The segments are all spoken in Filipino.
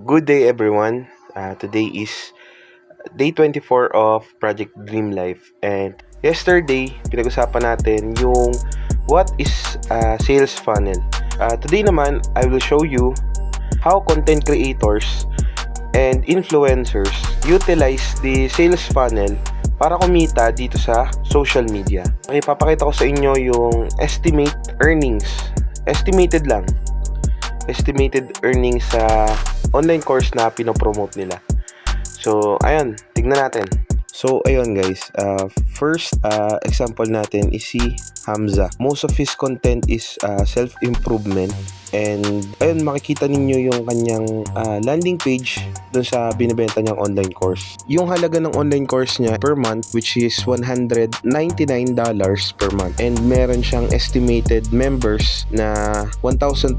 Good day everyone. Today is day 24 of Project Dream Life, and yesterday pinag-usapan natin yung what is a sales funnel. Today naman I will show you how content creators and influencers utilize the sales funnel para kumita dito sa social media. Okay, papakita ko sa inyo yung estimated earnings sa online course na pinopromote nila. So, ayun, tignan natin. So, ayun guys, first example natin is si Hamza. Most of his content is self-improvement. And ayun, makikita ninyo yung kanyang landing page dun sa binibenta niyang online course. Yung halaga ng online course niya per month, which is $199 per month. And meron siyang estimated members na 1,200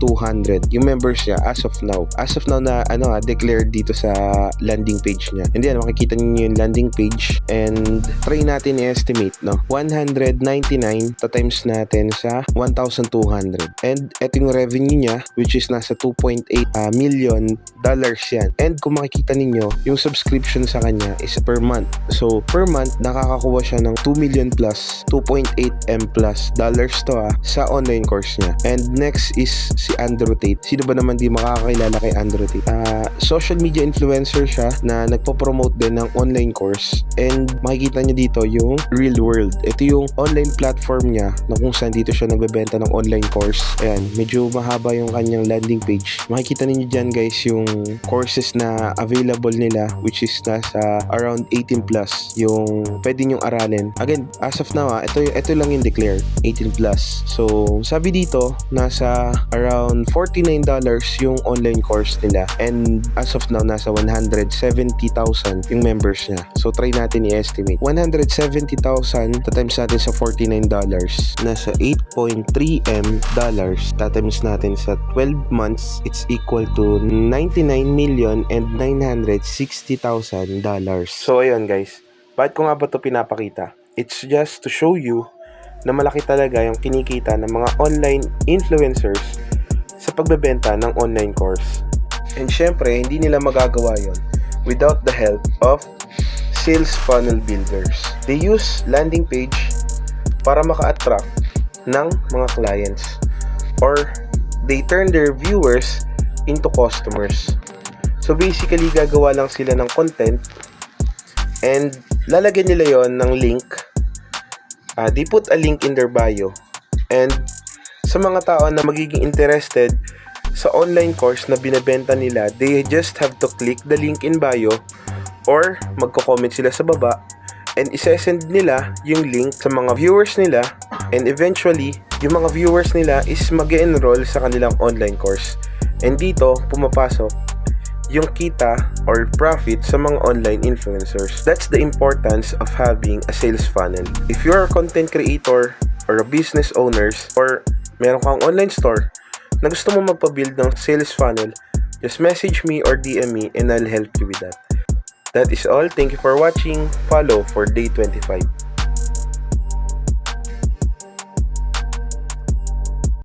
yung members niya as of now. As of now na declared dito sa landing page niya. And then makikita ninyo yung landing page and try natin i-estimate, no? 199 times natin sa 1,200. And eto yung revenue niya, which is nasa $2.8 million yan. And kung makikita ninyo, yung subscription sa kanya is per month. So, per month, nakakakuha siya ng 2 million plus, 2.8 M plus dollars to sa online course niya. And next is si Andrew Tate. Sino ba naman di makakakilala kay Andrew Tate? Social media influencer siya na nagpo-promote din ng online course. And makikita niyo dito yung Real World. Ito yung online platform niya na kung saan dito siya nagbebenta ng online course. Ayan, medyo mahaba yung kanyang landing page. Makikita niyo dyan guys yung courses na available nila, which is nasa around 18 plus yung pwede nyong aralin. Again, as of now ito lang yung declared 18 plus. So sabi dito nasa around $49 yung online course nila, and as of now nasa 170,000 yung members niya. So try natin i-estimate 170,000 times natin sa $49, nasa 8.3 M dollars. Times natin sa 12 months, it's equal to $99,960,000. So ayun guys, bakit ko nga ba ito pinapakita? It's just to show you na malaki talaga yung kinikita ng mga online influencers sa pagbebenta ng online course. And syempre, hindi nila magagawa yon without the help of sales funnel builders. They use landing page para maka-attract ng mga clients, or they turn their viewers into customers. So basically, gagawa lang sila ng content and lalagyan nila yon ng link. They put a link in their bio, and sa mga tao na magiging interested sa online course na binebenta nila, they just have to click the link in bio or magko-comment sila sa baba and isesend nila yung link sa mga viewers nila, and eventually yung mga viewers nila is mag-enroll sa kanilang online course. And dito pumapasok yung kita or profit sa mga online influencers. That's the importance of having a sales funnel. If you're a content creator or a business owners, or meron kang online store na gusto mo magpa-build ng sales funnel, just message me or DM me and I'll help you with that. That is all. Thank you for watching. Follow for day 25.